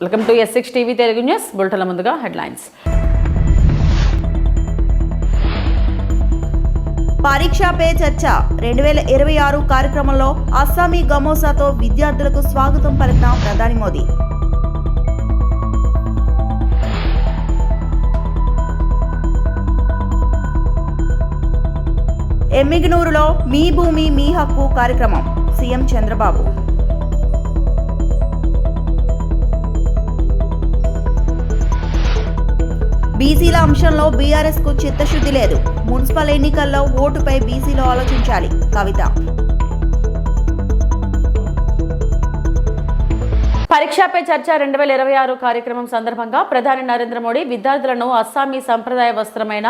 Welcome to S6 TV Telugu news. బులెటిన్ల ముందుగా headlines. పరీక్ష పే చర్చ 2026 కార్యక్రమంలో అస్సామీ గమోసాతో విద్యార్థులకు స్వాగతం పలికిన ప్రధాని మోదీ. ఎమ్మిగనూరులో మీ భూమి మీ హక్కు కార్యక్రమం సీఎం చంద్రబాబు. బీసీల అంశంలో బీఆర్ఎస్ కు చిత్తశుద్ధి లేదు. మున్సిపల్ ఎన్నికల్లో ఓటుపై బీసీలో ఆలోచించాలి కవిత. పరీక్ష పే చర్చ 2026 కార్యక్రమం సందర్భంగా ప్రధాని నరేంద్ర మోడీ విద్యార్థులను అస్సామీ సంప్రదాయ వస్త్రమైన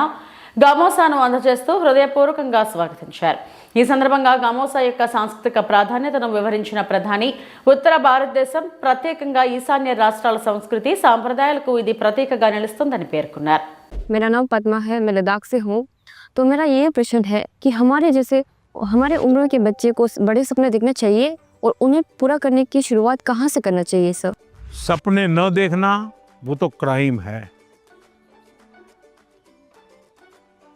గమోసాను అందజేస్తూ హృదయపూర్వకంగా స్వాగతించారు. ఈ సందర్భంగా గమోసా యొక్క సాంస్కృతిక ప్రాధాన్యతను వివరించిన ప్రధాని ఉత్తర భారతదేశం, ప్రత్యేకంగా ఈశాన్య రాష్ట్రాల సంస్కృతి సాంప్రదాయాలకు ఇది ప్రతీకగా నిలుస్తుందని పేర్కొన్నారు. मेरा नाम पद्मा है, मैं लद्दाख से हूँ. तो मेरा ये प्रश्न है कि हमारे उम्र के बच्चे को बड़े सपने देखना चाहिए और उन्हें पूरा करने की शुरुआत कहाँ से करना चाहिए सर? सपने न देखना वो तो क्राइम है.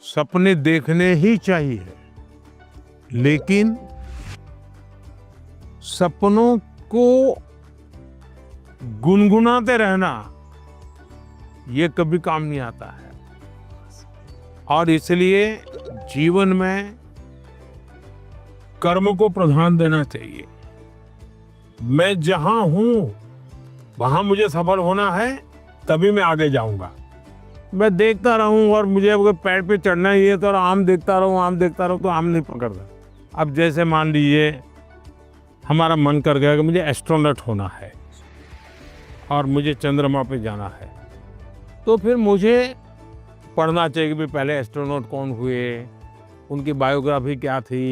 सपने देखने ही चाहिए, लेकिन सपनों को गुनगुनाते रहना ये कभी काम नहीं आता है. और इसलिए जीवन में कर्म को प्रधान देना चाहिए. मैं जहां हूं वहां मुझे सफल होना है, तभी मैं आगे जाऊंगा. मैं देखता रहूं और मुझे अगर पेड़ पे चढ़ना ही है तो आम देखता रहूं तो आम नहीं पकड़ता. अब जैसे मान लीजिए हमारा मन कर गया कि मुझे एस्ट्रोनॉट होना है और मुझे चंद्रमा पे जाना है, तो फिर मुझे पढ़ना चाहिए कि पहले एस्ट्रोनॉट कौन हुए, उनकी बायोग्राफी क्या थी,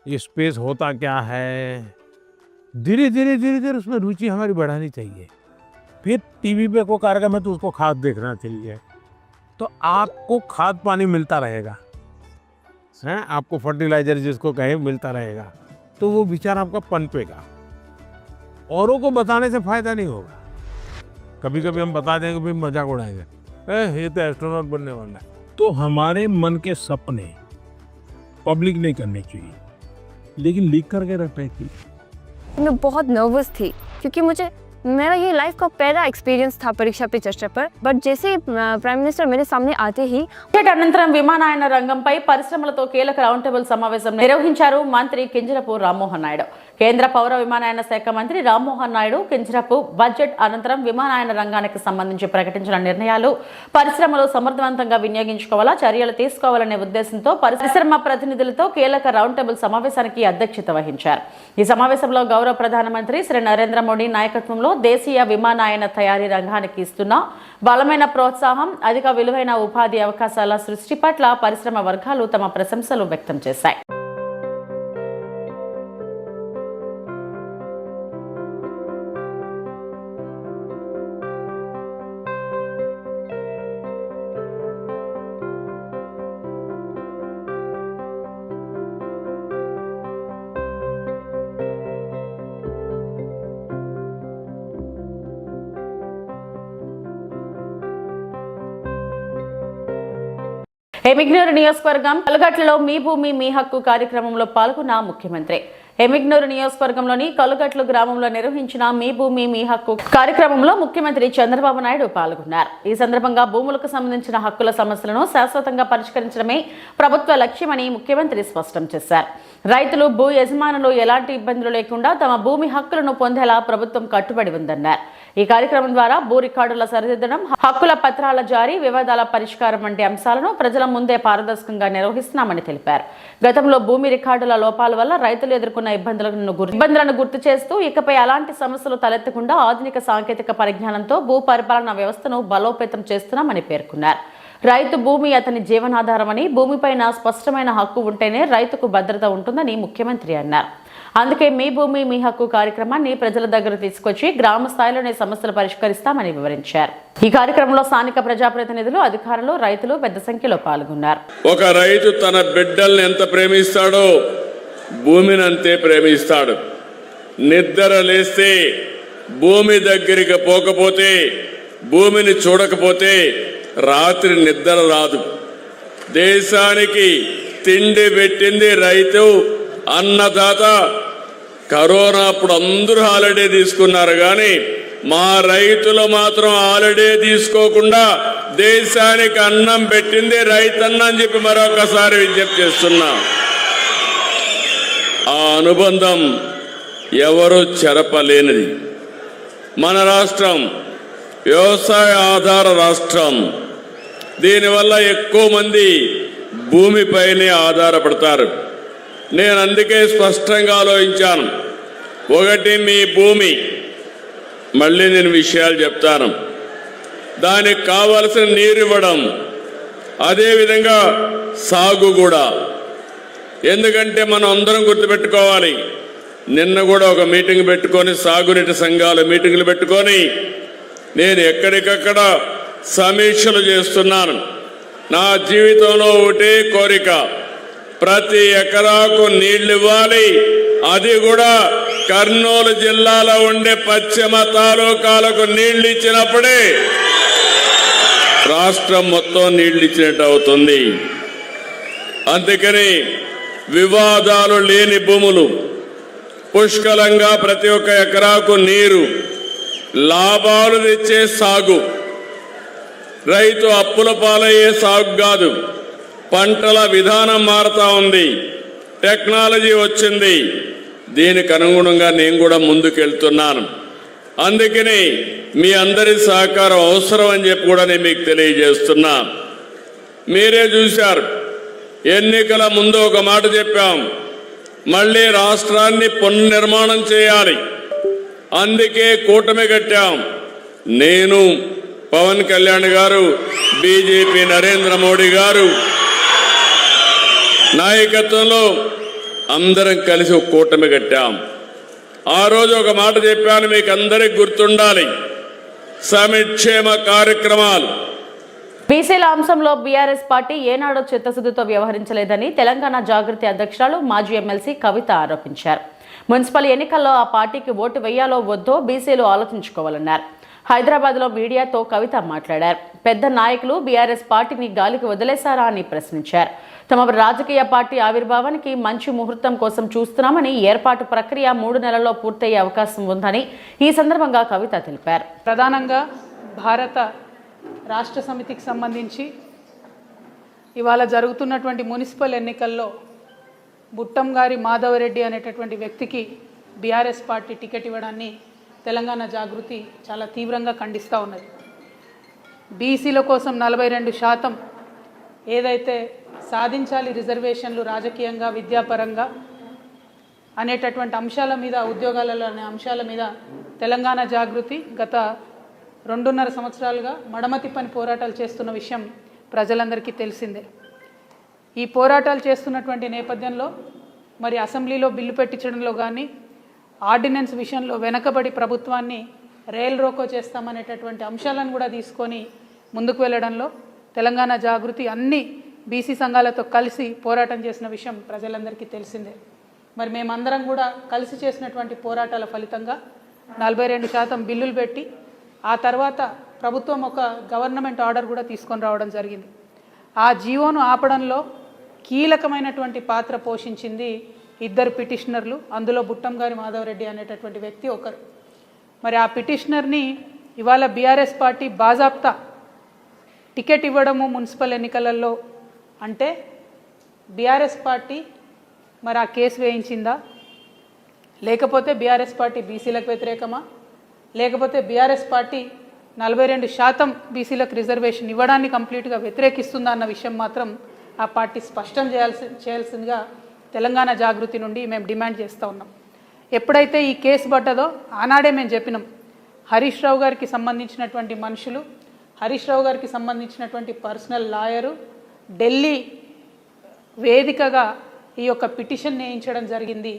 ये स्पेस होता क्या है. धीरे धीरे उसमें रुचि हमारी बढ़ानी चाहिए. फिर टीवी पे कोई कार्यक्रम है तो उसको खाद देखना चाहिए, तो आपको खाद पानी मिलता रहेगा, हैं, आपको फर्टिलाइजर जिसको कहे मिलता रहेगा, तो वो विचार आपका पनपेगा. औरों को बताने से फायदा नहीं होगा. कभी कभी हम बता देंगे भाई मजाक उड़ाएंगे, ये तो एस्ट्रोनॉट बनने वाला है. तो हमारे मन के सपने पब्लिक नहीं करने चाहिए, लेकिन लीक करके रखने चाहिए. मैं बहुत नर्वस थी क्योंकि मेरा ये लाइफ का पहला एक्सपीरियंस था परीक्षा पे चर्चा पर. बट जैसे प्राइम मिनिस्टर मेरे सामने आते ही అనంతరం విమానయాన రంగంపై పరిశ్రమలతో కీలక రౌండ్ టేబుల్ సమావేశం నిర్వహించారు మంత్రి కింజరపు రామ్మోహన్ నాయుడు. కేంద్ర పౌర విమానయాన శాఖ మంత్రి రామ్మోహన్ నాయుడు కింజరపు బడ్జెట్ అనంతరం విమానయాన రంగానికి సంబంధించి ప్రకటించిన నిర్ణయాలు పరిశ్రమలు సమర్థవంతంగా వినియోగించుకోవాలా, చర్యలు తీసుకోవాలనే ఉద్దేశంతో పరిశ్రమ ప్రతినిధులతో కీలక రౌండ్ టేబుల్ సమావేశానికి అధ్యక్షత వహించారు. ఈ సమావేశంలో గౌరవ ప్రధానమంత్రి శ్రీ నరేంద్ర మోడీ నాయకత్వంలో దేశీయ విమానయాన తయారీ రంగానికి ఇస్తున్న బలమైన ప్రోత్సాహం, అధిక విలువైన ఉపాధి అవకాశాల సృష్టి పట్ల పరిశ్రమ వర్గాలు తమ ప్రశంసలు వ్యక్తం చేశాయి. ఎమ్మిగనూరు నియోజకవర్గం కలుగట్లలో మీ భూమి మీ హక్కు కార్యక్రమంలో పాల్గొన్న ముఖ్యమంత్రి. ఎమ్మిగనూరు నియోజకవర్గంలోని కలుగట్లు గ్రామంలో నిర్వహించిన మీ భూమి మీ హక్కు కార్యక్రమంలో ముఖ్యమంత్రి చంద్రబాబు నాయుడు పాల్గొన్నారు. ఈ సందర్భంగా భూములకు సంబంధించిన హక్కుల సమస్యలను శాశ్వతంగా పరిష్కరించడమే ప్రభుత్వ లక్ష్యమని ముఖ్యమంత్రి స్పష్టం చేశారు. రైతులు, భూ యజమానులు ఎలాంటి ఇబ్బందులు లేకుండా తమ భూమి హక్కులను పొందేలా ప్రభుత్వం కట్టుబడి ఉందన్నారు. ఈ కార్యక్రమం ద్వారా భూ రికార్డుల సరిదిద్దడం, హక్కుల పత్రాల జారీ, వివాదాల పరిష్కారం వంటి అంశాలను ప్రజల ముందే పారదర్శకంగా నిర్వహిస్తున్నామని తెలిపారు. గతంలో భూమి రికార్డుల లోపాల వల్ల రైతులు ఎదుర్కొన్న ఇబ్బందులను గుర్తు చేస్తూ ఇకపై అలాంటి సమస్యలు తలెత్తకుండా ఆధునిక సాంకేతిక పరిజ్ఞానంతో భూ పరిపాలన వ్యవస్థను బలోపేతం చేస్తున్నామని పేర్కొన్నారు. రైతు భూమి అతని జీవనాధారమని, భూమిపైన స్పష్టమైన హక్కు ఉంటేనే రైతుకు భద్రత ఉంటుందని ముఖ్యమంత్రి అన్నారు. అందుకే మీ భూమి మీ హక్కు కార్యక్రమాన్ని ప్రజల దగ్గర తీసుకొచ్చి గ్రామ స్థాయిలోనే సమస్యలు పరిష్కరిస్తామని వివరించారు. ఈ కార్యక్రమంలో స్థానిక ప్రజాప్రతినిధులు, అధికారులు, రైతులు పెద్ద సంఖ్యలో పాల్గొన్నారు. ఒక రైతు తన బిడ్డల్ని ఎంత ప్రేమిస్తాడో భూమిని అంతే ప్రేమిస్తాడు. నిద్ర లేస్తే భూమి దగ్గరికి పోకపోతే, భూమిని చూడకపోతే రాత్రి నిద్ర రాదు. దేశానికి తిండి పెట్టింది రైతు, అన్నదాత. కరోనా అప్పుడు అందరూ హాలిడే తీసుకున్నారు, కానీ మా రైతులు మాత్రం హాలిడే తీసుకోకుండా దేశానికి అన్నం పెట్టింది రైతన్న అని చెప్పి మరొకసారి విజ్ఞప్తి చేస్తున్నా. ఆ అనుబంధం ఎవరు చెరపలేనిది. మన రాష్ట్రం వ్యవసాయ ఆధార రాష్ట్రం. దీనివల్ల ఎక్కువ మంది భూమిపైనే ఆధారపడతారు. నేను అందుకే స్పష్టంగా ఆలోచించాను. ఒకటి, మీ భూమి. మళ్ళీ నేను విషయాలు చెప్తాను. దానికి కావలసిన నీరు ఇవ్వడం, అదేవిధంగా సాగు కూడా. ఎందుకంటే మనం అందరం గుర్తుపెట్టుకోవాలి, నిన్న కూడా ఒక మీటింగ్ పెట్టుకొని, సాగునీటి సంఘాల మీటింగ్లు పెట్టుకొని నేను ఎక్కడికక్కడ సమీక్షలు చేస్తున్నాను. నా జీవితంలో ఒకటే కోరిక, ప్రతి ఎకరాకు నీళ్లు ఇవ్వాలి. అది కూడా కర్నూలు జిల్లాలో ఉండే పశ్చిమ తాలూకాలకు నీళ్లు ఇచ్చినప్పుడే రాష్ట్రం మొత్తం నీళ్లు ఇచ్చినట్టు అవుతుంది. అందుకని వివాదాలు లేని భూములు, పుష్కలంగా ప్రతి ఒక్క ఎకరాకు నీరు, లాభాలు తెచ్చే సాగు, రైతు అప్పుల పాలయ్యే సాగు కాదు. పంటల విధానం మారుతా ఉంది, టెక్నాలజీ వచ్చింది. దీనికి అనుగుణంగా నేను కూడా ముందుకెళ్తున్నాను. అందుకని మీ అందరి సహకారం అవసరం అని చెప్పి కూడా నేను మీకు తెలియజేస్తున్నా. మీరే చూశారు, ఎన్నికల ముందు ఒక మాట చెప్పాం, మళ్ళీ రాష్ట్రాన్ని పునర్నిర్మాణం చేయాలి. అందుకే కూటమి కట్టాం. నేను, పవన్ కళ్యాణ్ గారు, బీజేపీ నరేంద్ర మోడీ గారు నాయకత్వంలో అందరం కలిసి ఒక కూటమి కట్టాం. ఆ రోజు ఒక మాట చెప్పాను, మీకు అందరికి గుర్తుండాలి, సంక్షేమ కార్యక్రమాలు. బీసీల అంశంలో బీఆర్ఎస్ పార్టీ ఏనాడో చిత్తశుద్ధితో వ్యవహరించలేదని తెలంగాణ జాగృతి అధ్యక్షురాలు మాజీ ఎమ్మెల్సీ కవిత ఆరోపించారు. మున్సిపల్ ఎన్నికల్లో ఆ పార్టీకి ఓటు వేయాలో వద్దో బీసీలు ఆలోచించుకోవాలన్నారు. హైదరాబాద్లో మీడియాతో కవిత మాట్లాడారు. పెద్ద నాయకులు బీఆర్ఎస్ పార్టీని గాలికి వదిలేశారా అని ప్రశ్నించారు. తమ రాజకీయ పార్టీ ఆవిర్భావానికి మంచి ముహూర్తం కోసం చూస్తున్నామని, ఏర్పాటు ప్రక్రియ 3 నెలల్లో పూర్తయ్యే అవకాశం ఉందని ఈ సందర్భంగా కవిత తెలిపారు. ప్రధానంగా భారత రాష్ట్ర సమితికి సంబంధించి ఇవాళ జరుగుతున్నటువంటి మున్సిపల్ ఎన్నికల్లో బుట్టంగారి మాధవరెడ్డి అనేటటువంటి వ్యక్తికి బీఆర్ఎస్ పార్టీ టికెట్ ఇవ్వడాన్ని తెలంగాణ జాగృతి చాలా తీవ్రంగా ఖండిస్తూ ఉన్నది. బీసీల కోసం 42% ఏదైతే సాధించాలి రిజర్వేషన్లు రాజకీయంగా, విద్యాపరంగా అనేటటువంటి అంశాల మీద, ఉద్యోగాలలో అనే అంశాల మీద తెలంగాణ జాగృతి గత 2.5 సంవత్సరాలుగా మడమతిప్పని పోరాటాలు చేస్తున్న విషయం ప్రజలందరికీ తెలిసిందే. ఈ పోరాటాలు చేస్తున్నటువంటి నేపథ్యంలో మరి అసెంబ్లీలో బిల్లు పెట్టించడంలో కానీ, ఆర్డినెన్స్ విషయంలో వెనకబడి ప్రభుత్వాన్ని రైల్ రోకో చేస్తామనేటటువంటి అంశాలను కూడా తీసుకొని ముందుకు వెళ్ళడంలో తెలంగాణ జాగృతి అన్ని బీసీ సంఘాలతో కలిసి పోరాటం చేసిన విషయం ప్రజలందరికీ తెలిసిందే. మరి మేమందరం కూడా కలిసి చేసినటువంటి పోరాటాల ఫలితంగా 42% బిల్లులు పెట్టి, ఆ తర్వాత ప్రభుత్వం ఒక గవర్నమెంట్ ఆర్డర్ కూడా తీసుకొని రావడం జరిగింది. ఆ జీవోను ఆపడంలో కీలకమైనటువంటి పాత్ర పోషించింది 2 పిటిషనర్లు. అందులో బుట్టంగారి మాధవరెడ్డి అనేటటువంటి వ్యక్తి ఒకరు. మరి ఆ పిటిషనర్ని ఇవాళ బీఆర్ఎస్ పార్టీ బాజాప్తా టికెట్ ఇవ్వడము మున్సిపల్ ఎన్నికలలో అంటే బీఆర్ఎస్ పార్టీ మరి ఆ కేసు వేయించిందా, లేకపోతే బీఆర్ఎస్ పార్టీ బీసీలకు వ్యతిరేకమా, లేకపోతే బీఆర్ఎస్ పార్టీ 42% బీసీలకు రిజర్వేషన్ ఇవ్వడాన్ని కంప్లీట్గా వ్యతిరేకిస్తుందా అన్న విషయం మాత్రం ఆ పార్టీ స్పష్టం చేయాల్సిందిగా తెలంగాణ జాగృతి నుండి మేము డిమాండ్ చేస్తూ ఉన్నాం. ఎప్పుడైతే ఈ కేసు పడ్డదో ఆనాడే మేము చెప్పినాం, హరీష్ రావు గారికి సంబంధించినటువంటి మనుషులు, హరీష్ రావు గారికి సంబంధించినటువంటి పర్సనల్ లాయరు ఢిల్లీ వేదికగా ఈ యొక్క పిటిషన్ వేయించడం జరిగింది.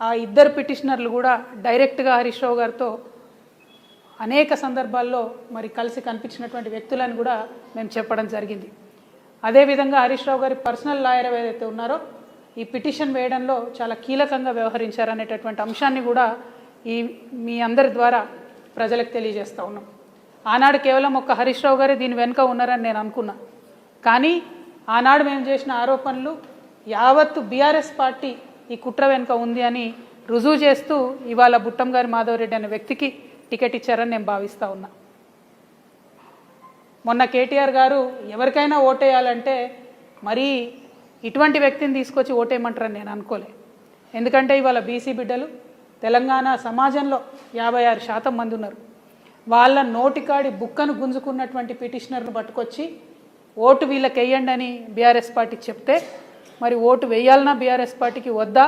ఆ 2 పిటిషనర్లు కూడా డైరెక్ట్గా హరీష్ రావు గారితో అనేక సందర్భాల్లో మరి కలిసి కనిపించినటువంటి వ్యక్తులను కూడా మేము చెప్పడం జరిగింది. అదేవిధంగా హరీష్ రావు గారి పర్సనల్ లాయర్ ఏదైతే ఉన్నారో ఈ పిటిషన్ వేయడంలో చాలా కీలకంగా వ్యవహరించారనేటటువంటి అంశాన్ని కూడా మీ అందరి ద్వారా ప్రజలకు తెలియజేస్తూ ఉన్నాం. ఆనాడు కేవలం ఒక్క హరీష్ రావు గారే దీని వెనుక ఉన్నారని నేను అనుకున్నా. కానీ ఆనాడు మేము చేసిన ఆరోపణలు యావత్తు బీఆర్ఎస్ పార్టీ ఈ కుట్ర వెనుక ఉంది అని రుజువు చేస్తూ ఇవాళ బుట్టంగారి మాధవరెడ్డి అనే వ్యక్తికి టికెట్ ఇచ్చారని నేను భావిస్తూ ఉన్నా. మొన్న కేటీఆర్ గారు ఎవరికైనా ఓటేయాలంటే మరీ ఇటువంటి వ్యక్తిని తీసుకొచ్చి ఓటేయమంటారని నేను అనుకోలే. ఎందుకంటే ఇవాళ బీసీ బిడ్డలు తెలంగాణ సమాజంలో 56% మంది ఉన్నారు. వాళ్ళ నోటికాడి బుక్కను గుంజుకున్నటువంటి పిటిషనర్ను పట్టుకొచ్చి ఓటు వీళ్ళకి వేయండి అని బీఆర్ఎస్ పార్టీకి చెప్తే మరి ఓటు వేయాలన్నా బీఆర్ఎస్ పార్టీకి వద్దా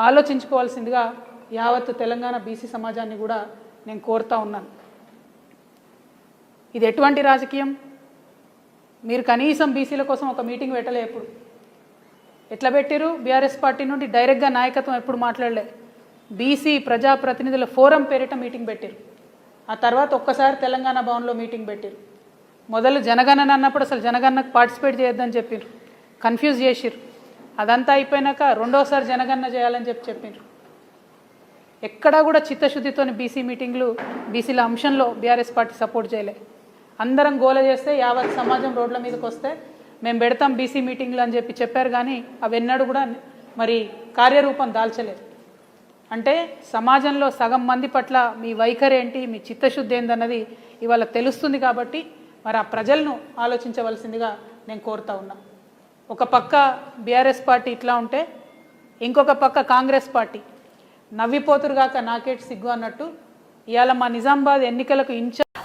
ఆలోచించుకోవాల్సిందిగా యావత్తు తెలంగాణ బీసీ సమాజాన్ని కూడా నేను కోరుతా ఉన్నాను. ఇది ఎటువంటి రాజకీయం? మీరు కనీసం బీసీల కోసం ఒక మీటింగ్ పెట్టలే. ఎప్పుడు ఎట్లా పెట్టిరు? బీఆర్ఎస్ పార్టీ నుండి డైరెక్ట్గా నాయకత్వం ఎప్పుడు మాట్లాడలే. బీసీ ప్రజాప్రతినిధుల ఫోరం పేరిట మీటింగ్ పెట్టిరు. ఆ తర్వాత ఒక్కసారి తెలంగాణ భవన్లో మీటింగ్ పెట్టిరు. మొదలు జనగణన అన్నప్పుడు అసలు జనగణనకు పార్టిసిపేట్ చేయొద్దని చెప్పిర్రు, కన్ఫ్యూజ్ చేసిర్రు. అదంతా అయిపోయినాక రెండోసారి జనగణన చేయాలని చెప్పిర్రు. ఎక్కడా కూడా చిత్తశుద్ధితోని బీసీ మీటింగ్లు బీసీల అంశంలో బీఆర్ఎస్ పార్టీ సపోర్ట్ చేయలే. అందరం గోల చేస్తే యావత్ సమాజం రోడ్ల మీదకి వస్తే మేము పెడతాం బీసీ మీటింగ్లు అని చెప్పారు. కానీ అవెన్నడూ కూడా మరి కార్యరూపం దాల్చలేదు. అంటే సమాజంలో సగం మంది పట్ల మీ వైఖరి ఏంటి, మీ చిత్తశుద్ధి ఏందన్నది ఇవాళ తెలుస్తుంది. కాబట్టి మరి ఆ ప్రజలను ఆలోచించవలసిందిగా నేను కోరుతా ఉన్నా. ఒక పక్క బీఆర్ఎస్ పార్టీ ఇట్లా ఉంటే ఇంకొక పక్క కాంగ్రెస్ పార్టీ నవ్విపోతురుగాక నాకేటి సిగ్గు అన్నట్టు ఇవాళ మా నిజామాబాద్ ఎన్నికలకు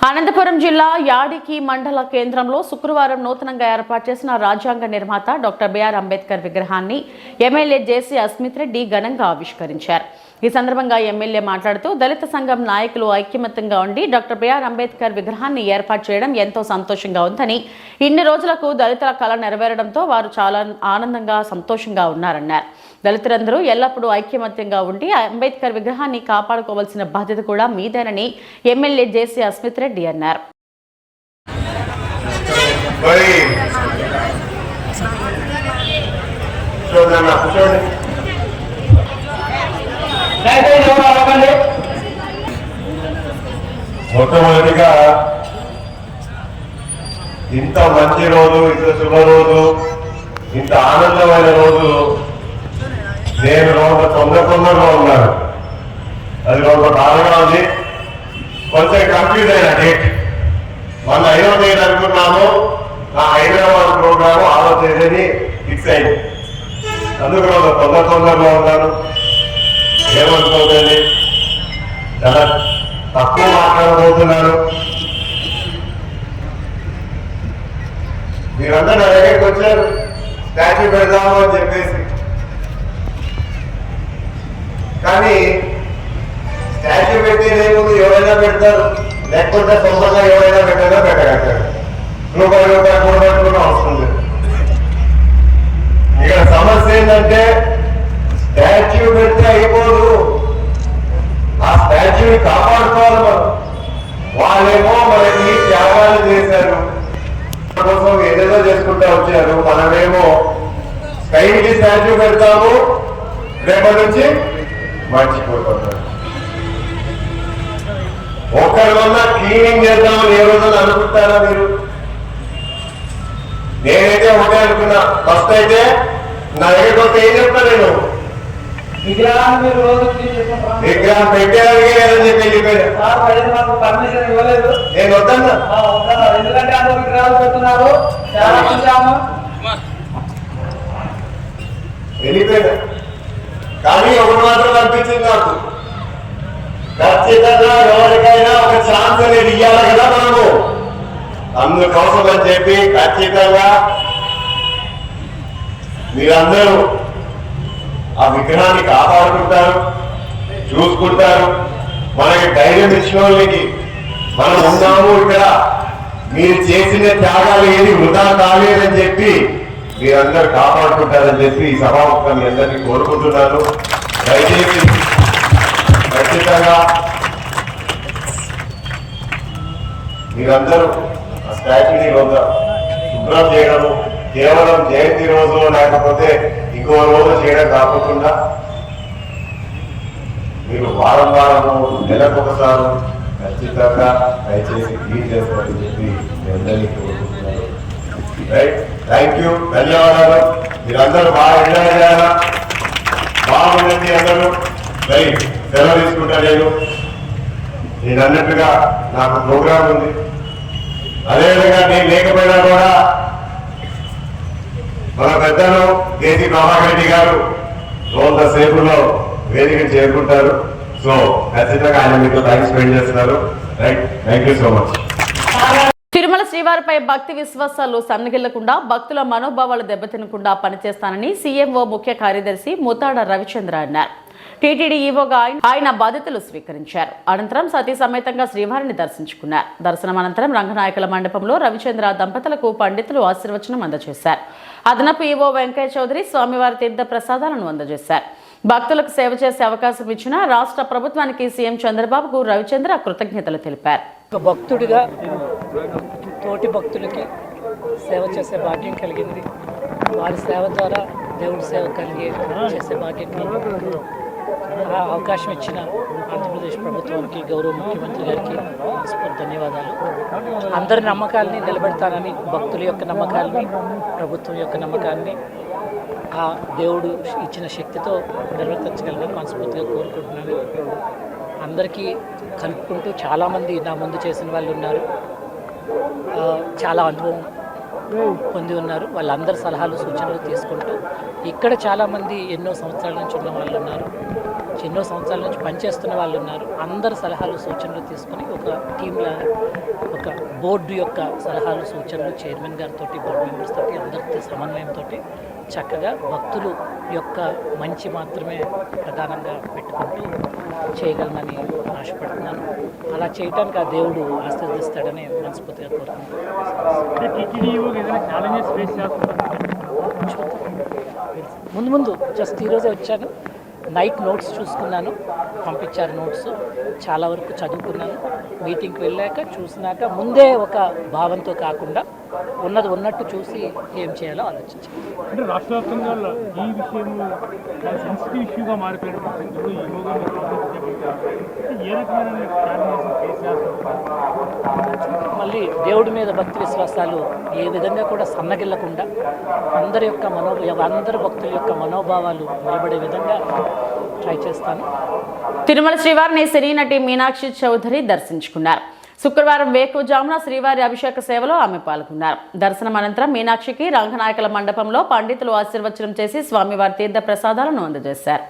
అనంతపురం జిల్లా యాడికి మండల కేంద్రంలో శుక్రవారం నూతనంగా ఏర్పాటు చేసిన రాజ్యాంగ నిర్మాత డాక్టర్ బిఆర్ అంబేద్కర్ విగ్రహాన్ని ఎమ్మెల్యే జేసీ అస్మిత్ రెడ్డి ఘనంగా ఆవిష్కరించారు. ఈ సందర్భంగా ఎమ్మెల్యే మాట్లాడుతూ దళిత సంఘం నాయకులు ఐక్యమత్యంగా ఉండి డాక్టర్ బిఆర్ అంబేద్కర్ విగ్రహాన్ని ఏర్పాటు చేయడం ఎంతో సంతోషంగా ఉందని, ఇన్ని రోజులకు దళితుల కళ నెరవేరడంతో వారు చాలా ఆనందంగా సంతోషంగా ఉన్నారన్నారు. దళితులందరూ ఎల్లప్పుడూ ఐక్యమత్యంగా ఉండి అంబేద్కర్ విగ్రహాన్ని కాపాడుకోవాల్సిన బాధ్యత కూడా మీదేనని ఎమ్మెల్యే జేసీ అస్మిత్ రెడ్డి అన్నారు. మొట్టమొదటిగా ఇంత మంచి రోజు, ఇంత శుభరోజు, ఇంత ఆనందమైన రోజు నేను తొందరగా ఉన్నాను. అది ఒక బాధగా ఉంది. కొంచెం కన్ఫ్యూజ్ అయిన డేట్ మన 5వ తేదీ అనుకున్నాము. నా హైదరాబాద్ ప్రోగ్రాము 6వ తేదీని ఫిక్స్ అయింది. అందుకు తొందరగా ఉన్నాను. ఏమనుకోదండి, చాలా తక్కువ మాట్లాడబోతున్నాను. మీరందరూ నా దగ్గరికి వచ్చారు స్టాచ్యూ పెడదాము అని చెప్పేసి. కానీ స్టాచ్యూ పెట్టేదేముంది, ఎవరైనా పెడతారు, లేకపోతే సొంతంగా ఎవరైనా పెట్టగలుగుతారు. రూపాయలు కూడబెట్టుకున్న అవసరం లేదు. ఇక్కడ సమస్య ఏంటంటే స్టాచ్యూ పెడితే అయిపోదు, ఆ స్టాచ్యూని కాపాడుకోవాలి మనం. వాళ్ళేమో మనకి త్యాగాలు చేశారు, కోసం ఏదేదో చేసుకుంటా వచ్చారు. మనమేమో స్కైకి స్టాచ్యూ పెడతాము, రేపటి నుంచి మర్చిపోతారు. ఒక్కరి వల్ల క్లీనింగ్ చేద్దామని ఏ రోజు అనుకుంటారా మీరు? నేనైతే ఒకటే అనుకున్నా. ఫస్ట్ అయితే నా దగ్గరికి వస్తే ఏం చెప్తా, నేను విగ్రహాన్ని మీరు రోజు విగ్రహం పెట్టేదానికి లేదని చెప్పి వెళ్ళిపోయాను. మాకు పర్మిషన్ ఇవ్వలేదు. నేను వద్దన్నా, ఎందుకంటే అందరూ విగ్రహాలు పెడుతున్నారు, చాలా చూసాము, వెళ్ళిపోయినా. కానీ ఒకటి మాత్రం అనిపించింది నాకు, ఖచ్చితంగా ఎవరికైనా ఒక ఛాన్స్ అనేది ఇవ్వాలి కదా మనము. అందుకోసం అని చెప్పి ఖచ్చితంగా మీరందరూ ఆ విగ్రహాన్ని కాపాడుకుంటారు, చూసుకుంటారు. మనకి ధైర్యం ఇచ్చిన వాళ్ళకి మనం ఉన్నాము ఇక్కడ, మీరు చేసిన త్యాగాలు ఏది వృధా కాలేదని చెప్పి మీరందరూ కాపాడుకుంటారని చెప్పి ఈ సభాముఖంగా మీ అందరినీ కోరుకుంటున్నాను. దయచేసి ఖచ్చితంగా మీరందరూ ఆ స్టాచ్యూని శుభ్రం చేయడము, కేవలం జయంతి రోజు లేకపోతే ఇంకో రోజు చేయడం కాకుండా మీరు వారం వారము నెలకు ఒకసారి ఖచ్చితంగా దయచేసి క్లీన్ చేసుకోవాలని చెప్పి మీ అందరికీ కోరుకుంటున్నాను. రైట్, థ్యాంక్ యూ, ధన్యవాదాలు. మీరందరూ బాగా ఎంజాయ్ చేయాలా, బాగుండండి అందరూ. రైట్, సెలవు తీసుకుంటా. నేను అన్నట్టుగా నాకు ప్రోగ్రామ్ ఉంది. అదేవిధంగా నేను లేకపోయినా కూడా మన పెద్దలు కేసీ ప్రభాకర్ రెడ్డి గారు కొంత సేపులో వేదికను చేరుకుంటారు. సో ఖచ్చితంగా ఆయన మీతో టైం స్పెండ్ చేస్తున్నారు. Right, thank you so much. Tirumala శ్రీవారిపై భక్తి విశ్వాసాలు సన్నగిల్లకుండా భక్తుల మనోభావాలు దెబ్బతినకుండా పనిచేస్తానని సీఎంఓ ముఖ్య కార్యదర్శి ముతాడ రవిచంద్ర అన్నారు. టీటీడీ ఈవోగా ఆయన బాధ్యతలు స్వీకరించారు. అనంతరం సతీ సమేతంగా శ్రీవారిని దర్శించుకున్నారు. దర్శనం అనంతరం రంగనాయకుల మండపంలో రవిచంద్ర దంపతులకు పండితులు ఆశీర్వచనం అందజేశారు. అదనపు ఈవో వెంకయ్య చౌదరి స్వామివారి తీర్థ ప్రసాదాలను అందజేశారు. భక్తులకు సేవ చేసే అవకాశం ఇచ్చిన రాష్ట్ర ప్రభుత్వానికి సీఎం చంద్రబాబుకు రవిచంద్ర కృతజ్ఞతలు తెలిపారు. ఒక భక్తుడిగా తోటి భక్తులకి సేవ చేసే భాగ్యం కలిగింది. వారి సేవ ద్వారా దేవుడి సేవ చేసే భాగ్యం కలిగింది. ఆ అవకాశం ఇచ్చిన ఆంధ్రప్రదేశ్ ప్రభుత్వానికి, గౌరవ ముఖ్యమంత్రి గారికి ధన్యవాదాలు. అందరి నమ్మకాలని నిలబెడతానని, భక్తుల యొక్క నమ్మకాలని, ప్రభుత్వం యొక్క నమ్మకాన్ని ఆ దేవుడు ఇచ్చిన శక్తితో నిర్వర్తించగలనని మనస్ఫూర్తిగా కోరుకుంటున్నాను. అందరికీ కలుపుకుంటూ చాలామంది నా ముందు చేసిన వాళ్ళు ఉన్నారు, చాలా అనుభవం పొంది ఉన్నారు. వాళ్ళందరి సలహాలు సూచనలు తీసుకుంటూ ఇక్కడ చాలామంది ఎన్నో సంవత్సరాల నుంచి ఉన్న వాళ్ళు ఉన్నారు, ఎన్నో సంవత్సరాల నుంచి పనిచేస్తున్న వాళ్ళు ఉన్నారు. అందరి సలహాలు సూచనలు తీసుకొని ఒక టీంలా, ఒక బోర్డు యొక్క సలహాలు సూచనలు చైర్మన్ గారితో, బోర్డు మెంబర్స్ తోటి, అందరితో సమన్వయంతో చక్కగా భక్తులు యొక్క మంచి మాత్రమే ప్రధానంగా పెట్టుకుంటూ చేయగలనని ఆశపడుతున్నాను. అలా చేయడానికి ఆ దేవుడు ఆశీర్వదిస్తాడని మనస్ఫూర్తిగా కోరుకుంటున్నాను. ముందు జస్ట్ ఈరోజే వచ్చాను, నైట్ నోట్స్ చూసుకున్నాను, పంపించారు నోట్స్, చాలా వరకు చదువుకున్నాను. మీటింగ్కి వెళ్ళాక చూసినాక ముందే ఒక భావంతో కాకుండా ఉన్నది ఉన్నట్టు చూసి ఏం చేయాలో ఆలోచించాను. అంటే రాష్ట్ర వ్యాప్తంగా ఈ విషయం సెన్సిటివ్ ఇష్యూగా మారిపోయిన పరిస్థితుల్లో ఏ రకమైన మళ్ళీ దేవుడి మీద భక్తి విశ్వాసాలు ఏ విధంగా కూడా సన్నగిల్లకుండా అందరి భక్తుల యొక్క మనోభావాలు నిలబడే విధంగా ట్రై చేస్తాను. తిరుమల శ్రీవారిని సినీ నటి మీనాక్షి చౌదరి దర్శించుకున్నారు. శుక్రవారం వేకువజామున శ్రీవారి అభిషేక సేవలో ఆమె పాల్గొన్నారు. దర్శనం అనంతరం మీనాక్షికి రంగనాయకుల మండపంలో పండితులు ఆశీర్వచనం చేసి స్వామివారి తీర్థ ప్రసాదాలను అందజేశారు.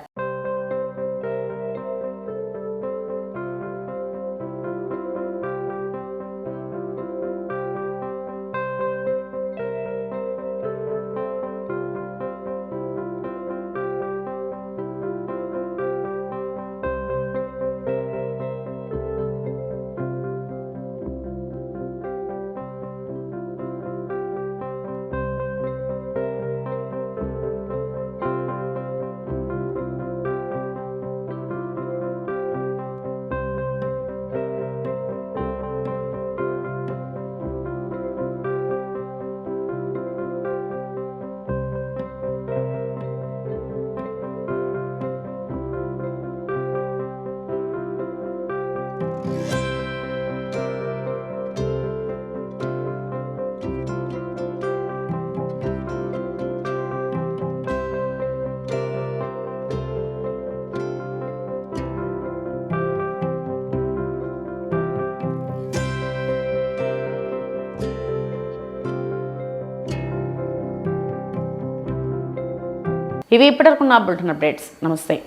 ఇవి ఇప్పటివరకు నా బులెటిన్ అప్డేట్స్. నమస్తే.